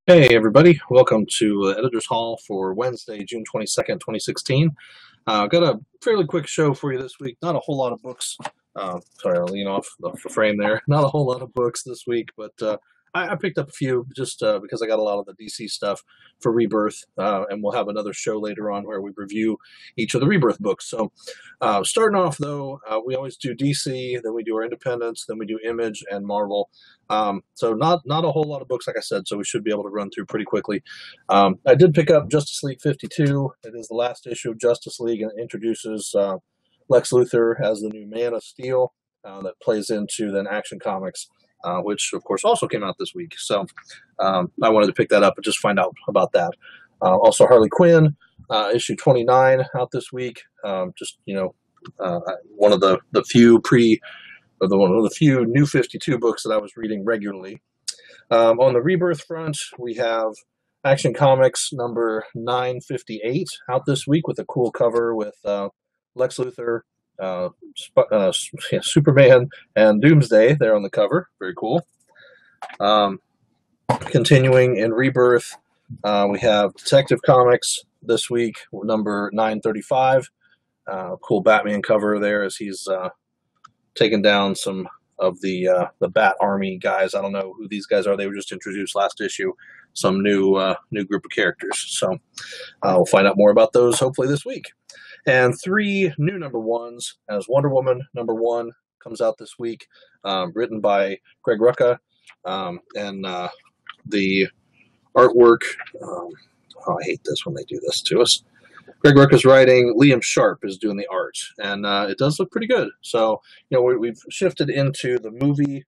Hey everybody, welcome to Editor's Hall for Wednesday, June 22nd, 2016. I've got a fairly quick show for you this week. Not a whole lot of books. Sorry, I'll lean off the frame there. Not a whole lot of books this week, but I picked up a few just because I got a lot of the DC stuff for Rebirth, and we'll have another show later on where we review each of the Rebirth books. So starting off, though, we always do DC, then we do our Independents, then we do Image and Marvel. So not a whole lot of books, like I said, so we should be able to run through pretty quickly. I did pick up Justice League 52. It is the last issue of Justice League, and it introduces Lex Luthor as the new Man of Steel that plays into then Action Comics, which, of course, also came out this week. So I wanted to pick that up and just find out about that. Also, Harley Quinn, issue 29 out this week. One of the few one of the few new 52 books that I was reading regularly. On the Rebirth front, we have Action Comics number 958 out this week with a cool cover with Lex Luthor, Superman, and Doomsday there on the cover. Very cool. Continuing in Rebirth, we have Detective Comics this week, number 935. Cool Batman cover there as he's taken down some of the Bat Army guys. I don't know who these guys are. They were just introduced last issue. Some new group of characters. So we'll find out more about those hopefully this week. And 3 new number ones as Wonder Woman number 1 comes out this week, written by Greg Rucka, and the artwork. I hate this when they do this to us. Greg Rucka's writing, Liam Sharp is doing the art, and it does look pretty good. So, we've shifted into the movie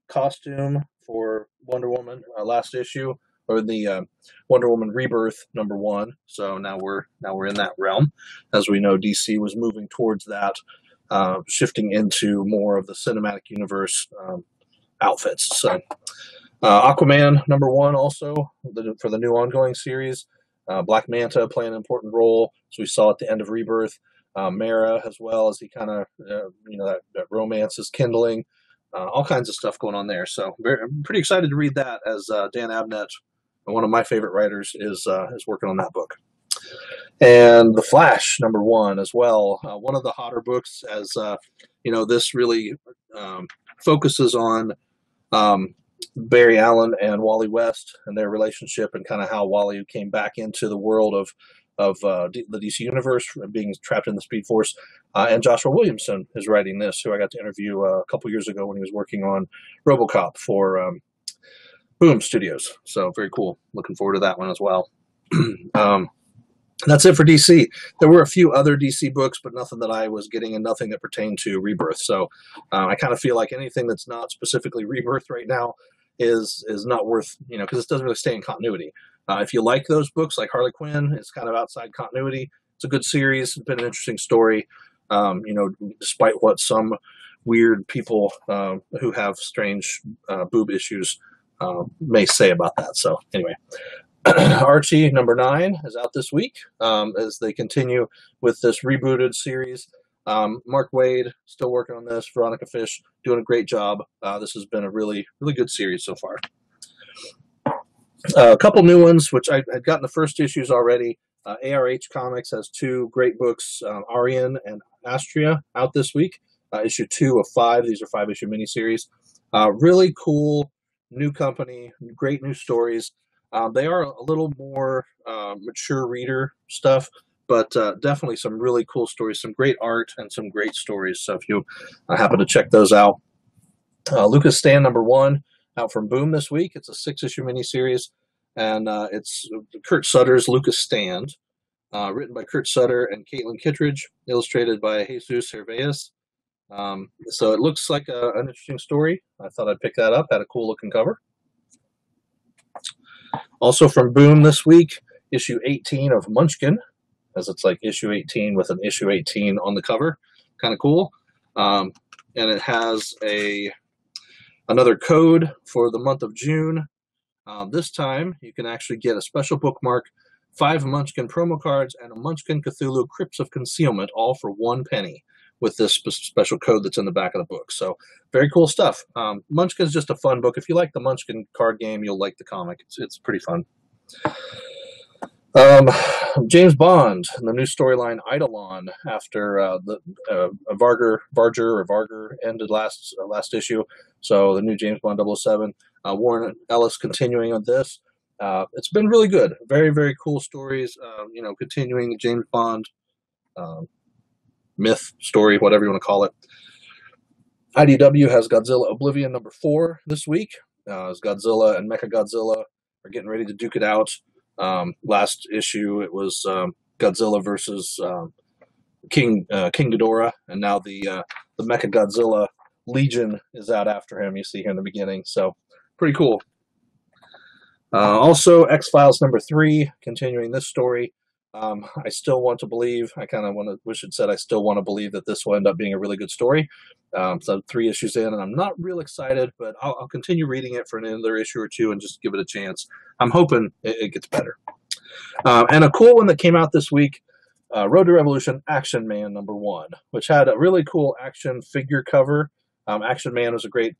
costume for Wonder Woman last issue, or the Wonder Woman Rebirth number 1. So now we're in that realm, as we know DC was moving towards that, shifting into more of the cinematic universe outfits. So Aquaman number 1 also for the new ongoing series. Black Manta playing an important role, as we saw at the end of Rebirth. Mara as well, as he kind of, that romance is kindling. All kinds of stuff going on there. So I'm pretty excited to read that, as Dan Abnett, one of my favorite writers, is working on that book. And The Flash number 1 as well. One of the hotter books, as this really focuses on Barry Allen and Wally West and their relationship, and kind of how Wally came back into the world of the DC Universe, being trapped in the Speed Force. And Joshua Williamson is writing this, who I got to interview a couple years ago when he was working on RoboCop for Boom Studios. So very cool. Looking forward to that one as well. That's it for DC. There were a few other DC books, but nothing that I was getting, and nothing that pertained to Rebirth. So I kind of feel like anything that's not specifically Rebirth right now is not worth, because it doesn't really stay in continuity. If you like those books, like Harley Quinn, it's kind of outside continuity. It's a good series. It's been an interesting story, despite what some weird people who have strange boob issues may say about that. So anyway. Archie number 9 is out this week, as they continue with this rebooted series. Mark Waid still working on this. Veronica Fish doing a great job. This has been a really, really good series so far. A couple new ones, which I'd gotten the first issues already. ARH Comics has 2 great books, Arian and Astria, out this week. Issue 2 of 5. These are 5-issue miniseries. Really cool new company, great new stories. They are a little more mature reader stuff, but definitely some really cool stories, some great art, and some great stories. So if you happen to check those out. Lucas Stand number 1 out from Boom this week. It's a 6-issue miniseries, and it's Kurt Sutter's Lucas Stand, written by Kurt Sutter and Caitlin Kittredge, illustrated by Jesus Herveas. So it looks like an interesting story. I thought I'd pick that up. Had a cool looking cover. Also from Boom this week, issue 18 of Munchkin, as it's like issue 18 with an issue 18 on the cover. Kind of cool. And it has another code for the month of June. This time, you can actually get a special bookmark, 5 Munchkin promo cards, and a Munchkin Cthulhu Crypts of Concealment, all for 1 penny, with this special code that's in the back of the book. So very cool stuff. Munchkin's just a fun book. If you like the Munchkin card game, you'll like the comic. It's pretty fun. James Bond, the new storyline Eidolon, after the Varger ended last issue. So the new James Bond 007, Warren Ellis continuing on this. It's been really good. Very, very cool stories. Continuing the James Bond myth story, whatever you want to call it. IDW has Godzilla Oblivion #4 this week. As Godzilla and Mechagodzilla are getting ready to duke it out. Last issue it was Godzilla versus King Ghidorah, and now the Mechagodzilla Legion is out after him. You see here in the beginning, so pretty cool. Also, X-Files #3, continuing this story. I still want to believe. I kind of wish it said I still want to believe that this will end up being a really good story. So 3 issues in, and I'm not real excited, but I'll continue reading it for another issue or two and just give it a chance. I'm hoping it gets better. And a cool one that came out this week, Road to Revolution Action Man #1, which had a really cool action figure cover. Action Man was a great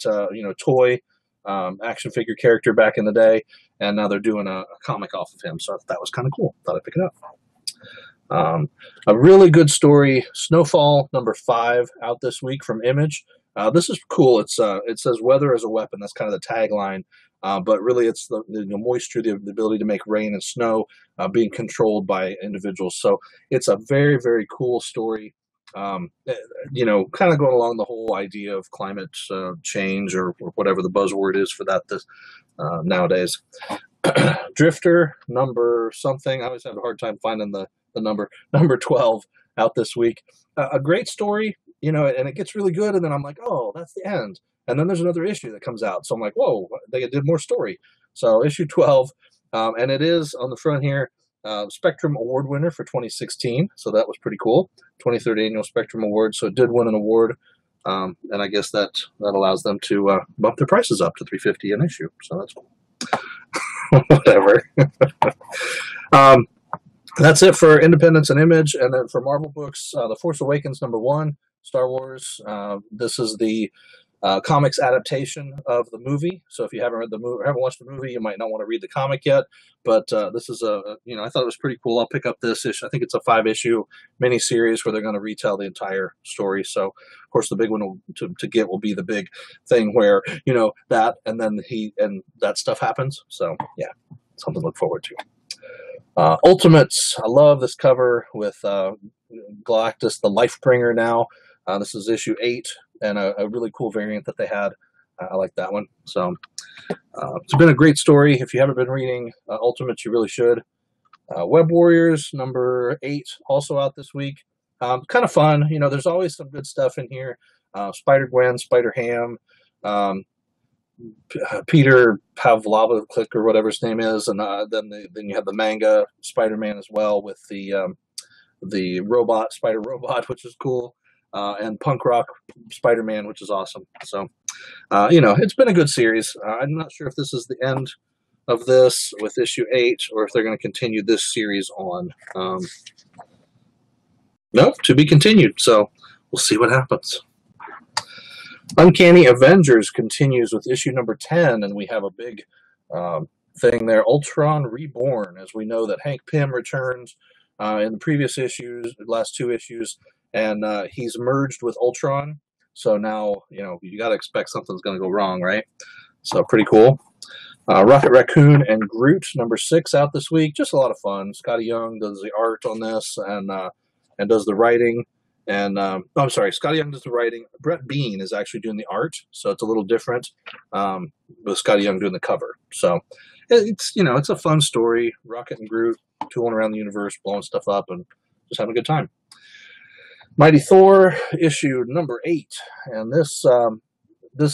toy action figure character back in the day, and now they're doing a comic off of him, so that was kind of cool. Thought I'd pick it up. A really good story, Snowfall #5, out this week from Image. This is cool. It says weather as a weapon. That's kind of the tagline, but really it's the moisture, the ability to make rain and snow being controlled by individuals. So it's a very, very cool story. Kind of going along the whole idea of climate change or whatever the buzzword is for that nowadays. Drifter number something. I always have a hard time finding the number 12 out this week. A great story, and it gets really good, and then I'm like, oh, that's the end. And then there's another issue that comes out, so I'm like, whoa, they did more story. So issue 12, and it is on the front here, Spectrum Award winner for 2016, so that was pretty cool. 23rd Annual Spectrum Award, so it did win an award, and I guess that allows them to bump their prices up to $350 an issue, so that's cool. Whatever. That's it for Independence and Image, and then for Marvel books, The Force Awakens #1, Star Wars. This is the comics adaptation of the movie. So if you haven't read the movie or haven't watched the movie, you might not want to read the comic yet. But this is I thought it was pretty cool. I'll pick up this issue. I think it's a 5-issue miniseries where they're going to retell the entire story. So of course the big one to get will be the big thing where that and then that stuff happens. So yeah, something to look forward to. Ultimates. I love this cover with Galactus, the Lifebringer now. This is issue 8, and a really cool variant that they had. I like that one. So it's been a great story. If you haven't been reading Ultimates, you really should. Web Warriors #8, also out this week. Kind of fun. There's always some good stuff in here. Spider-Gwen, Spider-Ham, Peter Pavlovich or whatever his name is, and then you have the manga Spider-Man as well with the robot, Spider Robot, which is cool, and Punk Rock Spider-Man, which is awesome. So, it's been a good series. I'm not sure if this is the end of this with issue 8 or if they're going to continue this series on. No, to be continued. So we'll see what happens. Uncanny Avengers continues with issue #10, and we have a big thing there, Ultron Reborn, as we know that Hank Pym returns in the previous issues, the last 2 issues, and he's merged with Ultron. So now, you got to expect something's going to go wrong, right? So pretty cool. Rocket Raccoon and Groot #6 out this week. Just a lot of fun. Scotty Young does the art on this and does the writing. And I'm sorry, Scotty Young does the writing. Brett Bean is actually doing the art, so it's a little different with Scotty Young doing the cover. So it's a fun story. Rocket and Groot tooling around the universe, blowing stuff up, and just having a good time. Mighty Thor issue #8, and this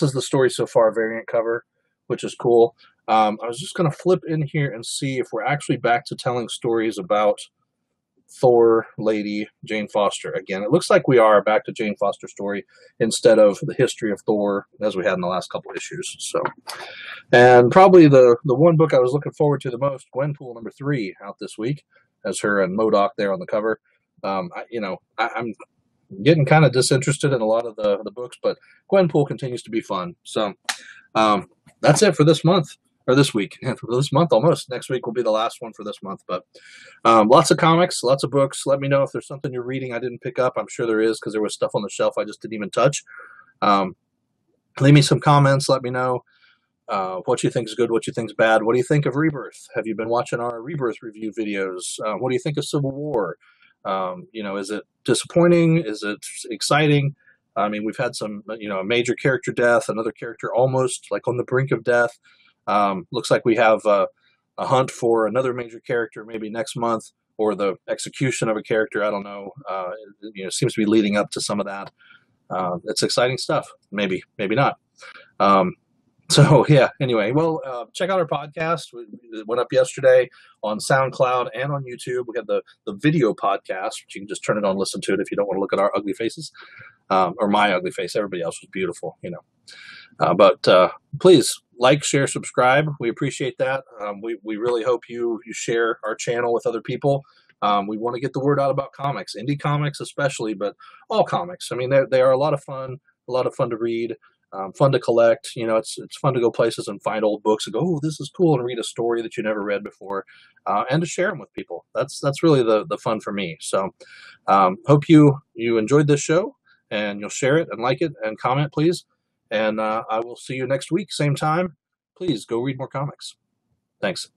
is the story so far variant cover, which is cool. I was just going to flip in here and see if we're actually back to telling stories about Thor lady Jane Foster again. It looks like we are back to Jane Foster's story instead of the history of Thor as we had in the last couple issues. So, and probably the one book I was looking forward to the most, Gwenpool #3 out this week, as her and MODOK there on the cover. I'm getting kind of disinterested in a lot of the books, but Gwenpool continues to be fun. So that's it for this month, or this week. For this month almost. Next week will be the last one for this month. But lots of comics, lots of books. Let me know if there's something you're reading I didn't pick up. I'm sure there is, because there was stuff on the shelf I just didn't even touch. Leave me some comments. Let me know what you think is good, what you think is bad. What do you think of Rebirth? Have you been watching our Rebirth review videos? What do you think of Civil War? Is it disappointing? Is it exciting? I mean, we've had some, a major character death, another character almost like on the brink of death. Looks like we have a hunt for another major character maybe next month, or the execution of a character. I don't know. Seems to be leading up to some of that. It's exciting stuff. Maybe not. So yeah, anyway, well, check out our podcast. It went up yesterday on SoundCloud and on YouTube. We have the video podcast, which you can just turn it on and listen to it if you don't want to look at our ugly faces, or my ugly face. Everybody else was beautiful, but please like, share, subscribe. We appreciate that. We really hope you share our channel with other people. We want to get the word out about comics, indie comics especially, but all comics. I mean, they are a lot of fun to read. Fun to collect. It's fun to go places and find old books and go, oh, this is cool, and read a story that you never read before, and to share them with people. That's really the fun for me. So hope you enjoyed this show, and you'll share it and like it and comment, please. And I will see you next week, same time. Please go read more comics. Thanks.